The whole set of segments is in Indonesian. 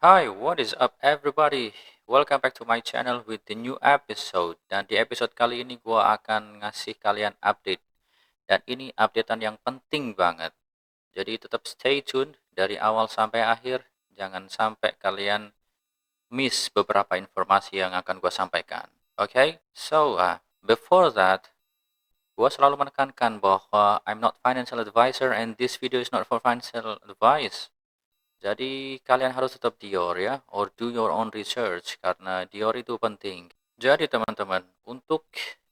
Hi, what is up everybody? Welcome back to my channel with the new episode. Dan di episode kali ini gua akan ngasih kalian update. Dan ini updatean yang penting banget. Jadi tetap stay tune dari awal sampai akhir. Jangan sampai kalian miss beberapa informasi yang akan gua sampaikan. Okay? Before that, gua selalu menekankan bahwa I'm not financial advisor and this video is not for financial advice. Jadi kalian harus tetap Dior ya, or do your own research karena Dior itu penting. Jadi teman-teman, untuk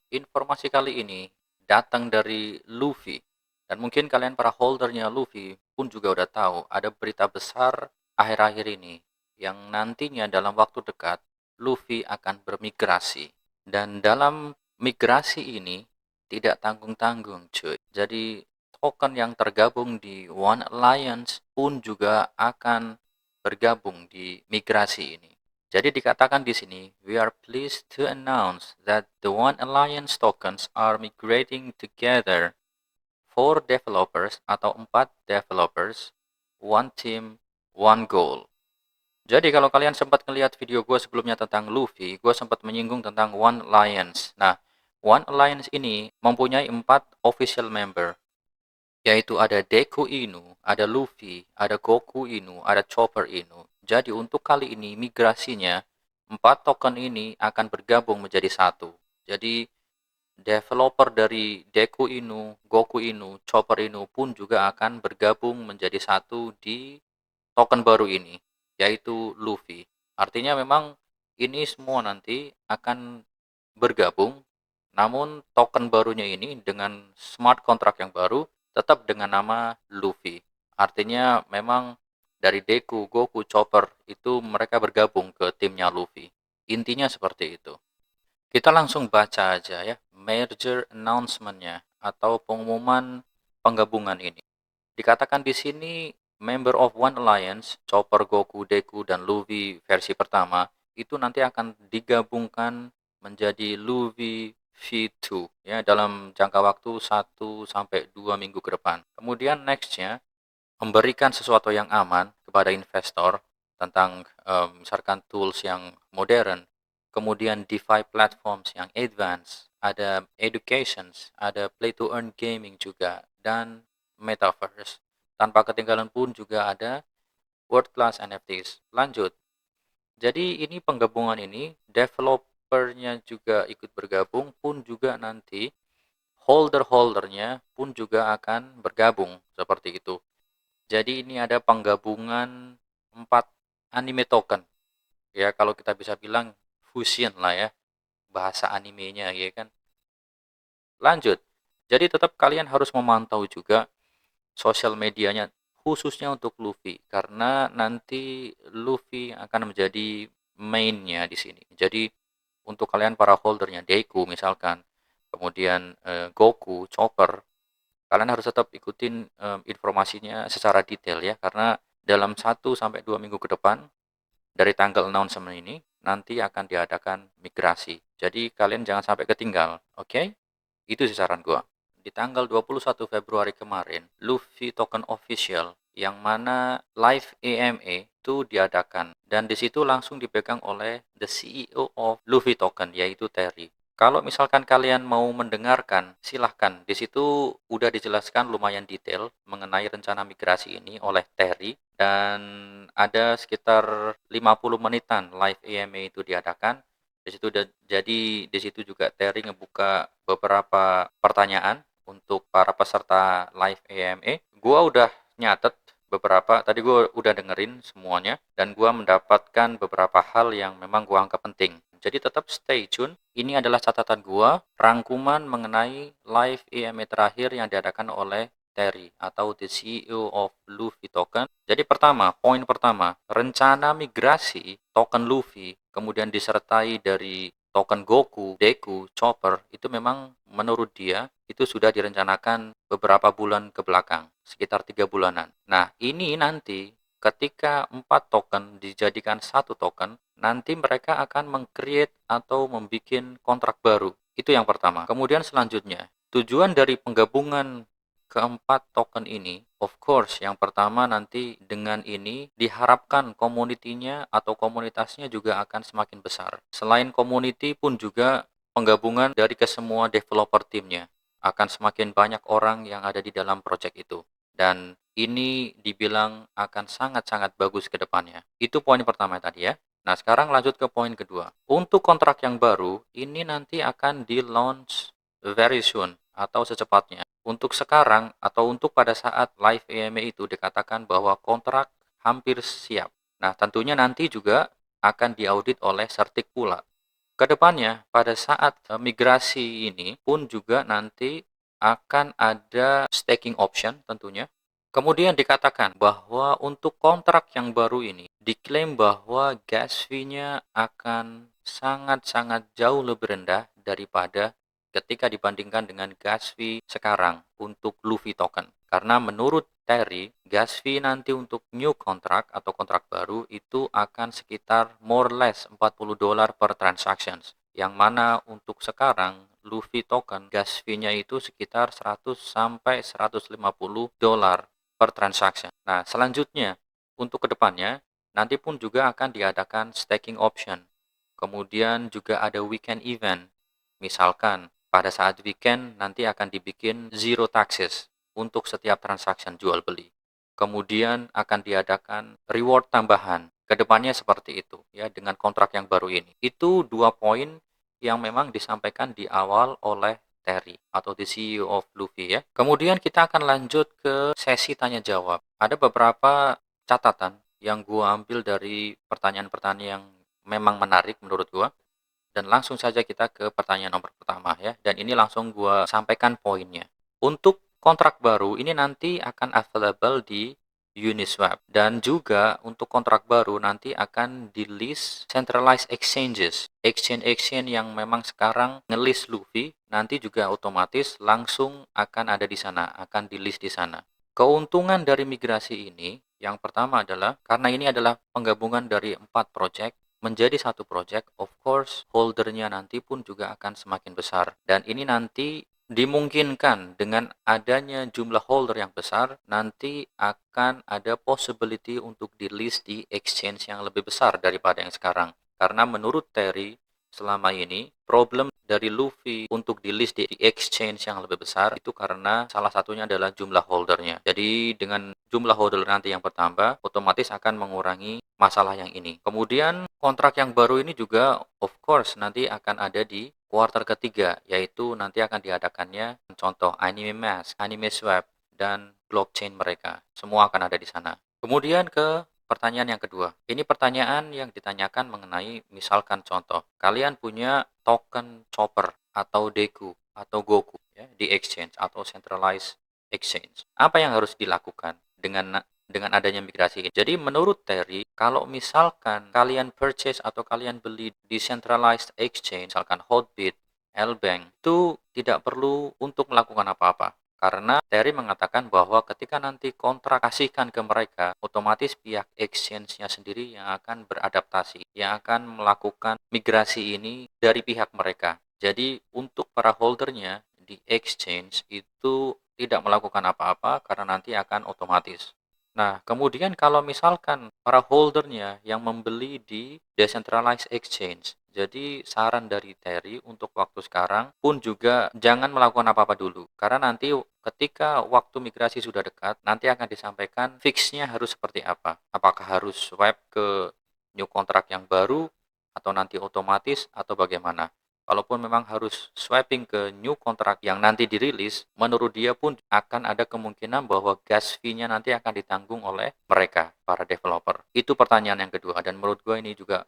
informasi kali ini datang dari Luffy. Dan mungkin kalian para holdernya Luffy pun juga udah tahu ada berita besar akhir-akhir ini yang nantinya dalam waktu dekat Luffy akan bermigrasi. Dan dalam migrasi ini tidak tanggung-tanggung cuy. Jadi token yang tergabung di One Alliance pun juga akan bergabung di migrasi ini. Jadi dikatakan di sini, we are pleased to announce that the One Alliance tokens are migrating together. 4 developers atau 4 developers, one team, one goal. Jadi kalau kalian sempat ngelihat video gue sebelumnya tentang Luffy, gue sempat menyinggung tentang One Alliance. Nah, One Alliance ini mempunyai 4 official member, yaitu ada Deku Inu, ada Luffy, ada Goku Inu, ada Chopper Inu. Jadi untuk kali ini migrasinya 4 token ini akan bergabung menjadi satu. Jadi developer dari Deku Inu, Goku Inu, Chopper Inu pun juga akan bergabung menjadi satu di token baru ini, yaitu Luffy. Artinya memang ini semua nanti akan bergabung, namun token barunya ini dengan smart contract yang baru tetap dengan nama Luffy. Artinya memang dari Deku, Goku, Chopper itu mereka bergabung ke timnya Luffy. Intinya seperti itu. Kita langsung baca aja ya, merger announcement-nya atau pengumuman penggabungan ini. Dikatakan di sini, member of One Alliance, Chopper, Goku, Deku, dan Luffy versi pertama, itu nanti akan digabungkan menjadi Luffy V2 ya dalam jangka waktu 1-2 minggu ke depan. Kemudian nextnya, memberikan sesuatu yang aman kepada investor tentang misalkan tools yang modern, kemudian DeFi platforms yang advance, ada educations, ada play to earn gaming juga, dan metaverse. Tanpa ketinggalan pun juga ada world class NFTs. Lanjut. Jadi ini penggabungan ini developernya juga ikut bergabung pun juga nanti holder-holdernya pun juga akan bergabung seperti itu. Jadi ini ada penggabungan 4 anime token. Ya kalau kita bisa bilang fusion lah ya bahasa animenya ya kan. Lanjut. Jadi tetap kalian harus memantau juga sosial medianya khususnya untuk Luffy karena nanti Luffy akan menjadi mainnya di sini. Jadi untuk kalian para holdernya Deku misalkan, kemudian Goku, Chopper, kalian harus tetap ikutin informasinya secara detail ya karena dalam 1-2 minggu ke depan dari tanggal announcement ini nanti akan diadakan migrasi. Jadi kalian jangan sampai ketinggal, oke? Okay? Itu sih saran gua. Di tanggal 21 Februari kemarin, Luffy Token Official yang mana live AMA itu diadakan dan di situ langsung dipegang oleh the CEO of Luffy Token yaitu Terry. Kalau misalkan kalian mau mendengarkan, silahkan. Di situ udah dijelaskan lumayan detail mengenai rencana migrasi ini oleh Terry dan ada sekitar 50 menitan live AMA itu diadakan. Jadi di situ juga Terry ngebuka beberapa pertanyaan untuk para peserta live AMA. Gua udah nyatet beberapa, tadi gue udah dengerin semuanya dan gue mendapatkan beberapa hal yang memang gue anggap penting. Jadi tetap stay tune. Ini adalah catatan gue, rangkuman mengenai live AMA terakhir yang diadakan oleh Terry atau the CEO of Luffy Token. Jadi poin pertama, rencana migrasi token Luffy kemudian disertai dari token Goku, Deku, Chopper itu memang menurut dia itu sudah direncanakan beberapa bulan ke belakang, sekitar 3 bulanan. Nah, ini nanti ketika 4 token dijadikan satu token, nanti mereka akan meng-create atau membuat kontrak baru. Itu yang pertama. Kemudian selanjutnya, tujuan dari penggabungan keempat token ini, of course, yang pertama nanti dengan ini diharapkan community-nya atau komunitasnya juga akan semakin besar. Selain community pun juga penggabungan dari kesemua developer timnya. Akan semakin banyak orang yang ada di dalam project itu. Dan ini dibilang akan sangat-sangat bagus ke depannya. Itu poin pertama tadi ya. Nah, sekarang lanjut ke poin kedua. Untuk kontrak yang baru, ini nanti akan di-launch very soon atau secepatnya. Untuk sekarang atau untuk pada saat live EMA itu dikatakan bahwa kontrak hampir siap. Nah, tentunya nanti juga akan diaudit oleh Certik pula. Kedepannya, pada saat migrasi ini pun juga nanti akan ada staking option tentunya. Kemudian dikatakan bahwa untuk kontrak yang baru ini diklaim bahwa gas fee-nya akan sangat-sangat jauh lebih rendah daripada ketika dibandingkan dengan gas fee sekarang untuk Luffy token. Karena menurut Terry, gas fee nanti untuk new contract atau kontrak baru itu akan sekitar more or less $40 per transactions. Yang mana untuk sekarang Luffy token gas fee-nya itu sekitar 100 sampai $150 per transaction. Nah, selanjutnya untuk kedepannya nanti pun juga akan diadakan staking option. Kemudian juga ada weekend event. Misalkan pada saat weekend nanti akan dibikin zero taxes untuk setiap transaction jual beli. Kemudian akan diadakan reward tambahan. Kedepannya seperti itu ya dengan kontrak yang baru ini. Itu 2 poin yang memang disampaikan di awal oleh Terry atau the CEO of Luffy ya. Kemudian kita akan lanjut ke sesi tanya jawab. Ada beberapa catatan yang gua ambil dari pertanyaan-pertanyaan yang memang menarik menurut gua. Dan langsung saja kita ke pertanyaan nomor pertama ya. Dan ini langsung gua sampaikan poinnya. Untuk kontrak baru ini nanti akan available di Uniswap. Dan juga untuk kontrak baru nanti akan di list centralized exchanges. Exchange-exchange yang memang sekarang ngelist Luffy nanti juga otomatis langsung akan ada di sana, akan di list di sana. Keuntungan dari migrasi ini yang pertama adalah karena ini adalah penggabungan dari 4 project menjadi satu project, of course holdernya nanti pun juga akan semakin besar. Dan ini nanti dimungkinkan dengan adanya jumlah holder yang besar, nanti akan ada possibility untuk di list di exchange yang lebih besar daripada yang sekarang. Karena menurut Terry, selama ini problem dari Luffy untuk di list di exchange yang lebih besar itu karena salah satunya adalah jumlah holdernya. Jadi dengan jumlah holder nanti yang bertambah, otomatis akan mengurangi masalah yang ini. Kemudian kontrak yang baru ini juga of course nanti akan ada di kuartal ketiga, yaitu nanti akan diadakannya contoh Anime Mask, Anime Swap, dan blockchain mereka. Semua akan ada di sana. Kemudian ke pertanyaan yang kedua. Ini pertanyaan yang ditanyakan mengenai misalkan contoh, kalian punya token Chopper atau Deku atau Goku ya, di exchange atau centralized exchange. Apa yang harus dilakukan dengan adanya migrasi ini? Jadi menurut Terry, kalau misalkan kalian purchase atau kalian beli di centralized exchange, misalkan Hotbit, Lbank, itu tidak perlu untuk melakukan apa-apa. Karena Terry mengatakan bahwa ketika nanti kontrak kasihkan ke mereka, otomatis pihak exchange-nya sendiri yang akan beradaptasi, yang akan melakukan migrasi ini dari pihak mereka. Jadi untuk para holdernya di exchange itu tidak melakukan apa-apa karena nanti akan otomatis. Nah, kemudian kalau misalkan para holdernya yang membeli di decentralized exchange, jadi saran dari Terry untuk waktu sekarang pun juga jangan melakukan apa-apa dulu. Karena nanti ketika waktu migrasi sudah dekat, nanti akan disampaikan fixnya harus seperti apa. Apakah harus swap ke new contract yang baru atau nanti otomatis atau bagaimana. Kalaupun memang harus swapping ke new contract yang nanti dirilis, menurut dia pun akan ada kemungkinan bahwa gas fee-nya nanti akan ditanggung oleh mereka, para developer. Itu pertanyaan yang kedua, dan menurut gue ini juga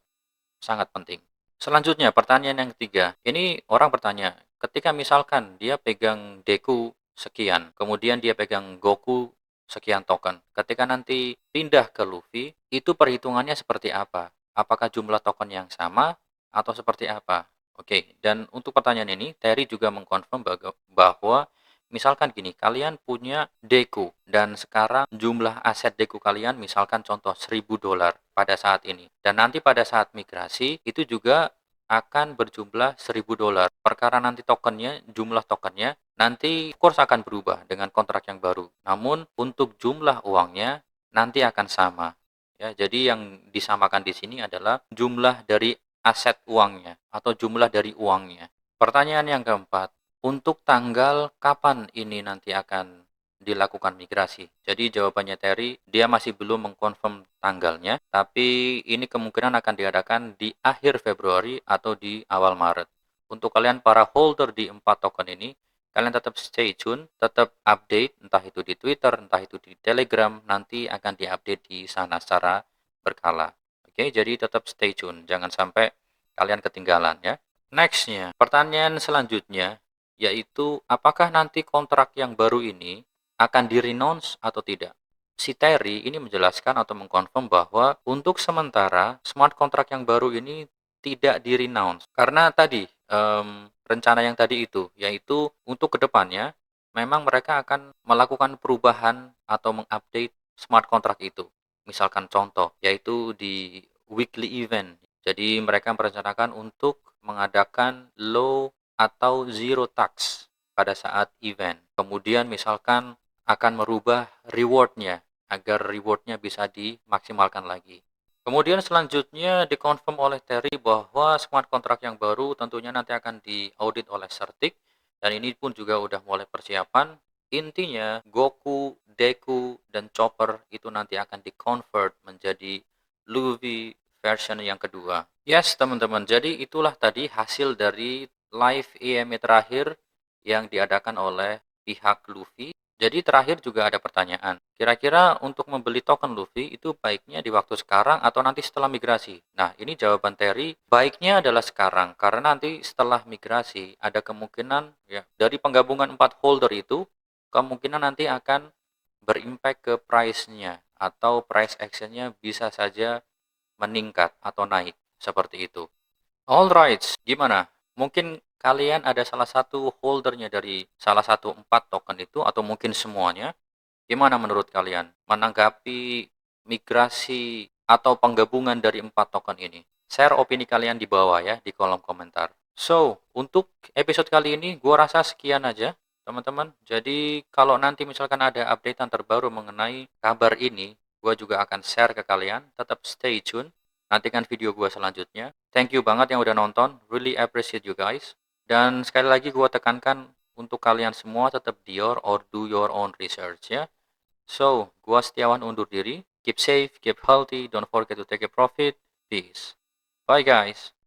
sangat penting. Selanjutnya, pertanyaan yang ketiga. Ini orang bertanya, ketika misalkan dia pegang Deku sekian, kemudian dia pegang Goku sekian token. Ketika nanti pindah ke Luffy, itu perhitungannya seperti apa? Apakah jumlah token yang sama atau seperti apa? Oke, dan untuk pertanyaan ini, Terry juga mengkonfirm bahwa misalkan gini, kalian punya Deku dan sekarang jumlah aset Deku kalian misalkan contoh $1.000 pada saat ini. Dan nanti pada saat migrasi itu juga akan berjumlah $1.000. Perkara nanti tokennya, jumlah tokennya nanti course akan berubah dengan kontrak yang baru. Namun untuk jumlah uangnya nanti akan sama. Ya, jadi yang disamakan di sini adalah jumlah dari aset uangnya atau jumlah dari uangnya. Pertanyaan yang keempat, untuk tanggal kapan ini nanti akan dilakukan migrasi? Jadi jawabannya Terry, dia masih belum mengkonfirm tanggalnya, tapi ini kemungkinan akan diadakan di akhir Februari atau di awal Maret. Untuk kalian para holder di 4 token ini, kalian tetap stay tune, tetap update, entah itu di Twitter, entah itu di Telegram, nanti akan diupdate di sana secara berkala. Oke, jadi tetap stay tune, jangan sampai kalian ketinggalan ya. Nextnya, pertanyaan selanjutnya, yaitu apakah nanti kontrak yang baru ini akan di-renounce atau tidak? Si Terry ini menjelaskan atau mengkonfirm bahwa untuk sementara smart contract yang baru ini tidak di-renounce. Karena tadi rencana yang tadi itu, yaitu untuk kedepannya memang mereka akan melakukan perubahan atau mengupdate smart contract itu. Misalkan contoh, yaitu di weekly event. Jadi mereka merencanakan untuk mengadakan low atau zero tax pada saat event. Kemudian misalkan akan merubah rewardnya agar rewardnya bisa dimaksimalkan lagi. Kemudian selanjutnya dikonfirm oleh Terry bahwa smart contract yang baru tentunya nanti akan diaudit oleh Certic dan ini pun juga udah mulai persiapan. Intinya Goku, Deku, dan Chopper itu nanti akan di-convert menjadi Luffy version yang kedua. Yes teman-teman, jadi itulah tadi hasil dari live EMA terakhir yang diadakan oleh pihak Luffy. Jadi terakhir juga ada pertanyaan, kira-kira untuk membeli token Luffy itu baiknya di waktu sekarang atau nanti setelah migrasi? Nah, ini jawaban Terry, baiknya adalah sekarang, karena nanti setelah migrasi ada kemungkinan ya dari penggabungan 4 holder itu, kemungkinan nanti akan berimpact ke price-nya atau price action-nya bisa saja meningkat atau naik, seperti itu. Alright, gimana? Mungkin kalian ada salah satu holdernya dari salah satu 4 token itu atau mungkin semuanya. Gimana menurut kalian menanggapi migrasi atau penggabungan dari 4 token ini? Share opini kalian di bawah ya, di kolom komentar. So, untuk episode kali ini gua rasa sekian aja, teman-teman. Jadi, kalau nanti misalkan ada updatean terbaru mengenai kabar ini, gua juga akan share ke kalian. Tetap stay tune. Nantikan video gua selanjutnya. Thank you banget yang udah nonton. Really appreciate you guys. Dan sekali lagi gua tekankan untuk kalian semua tetap dior or do your own research ya. So, gua Setiawan undur diri. Keep safe, keep healthy, don't forget to take a profit. Peace. Bye guys.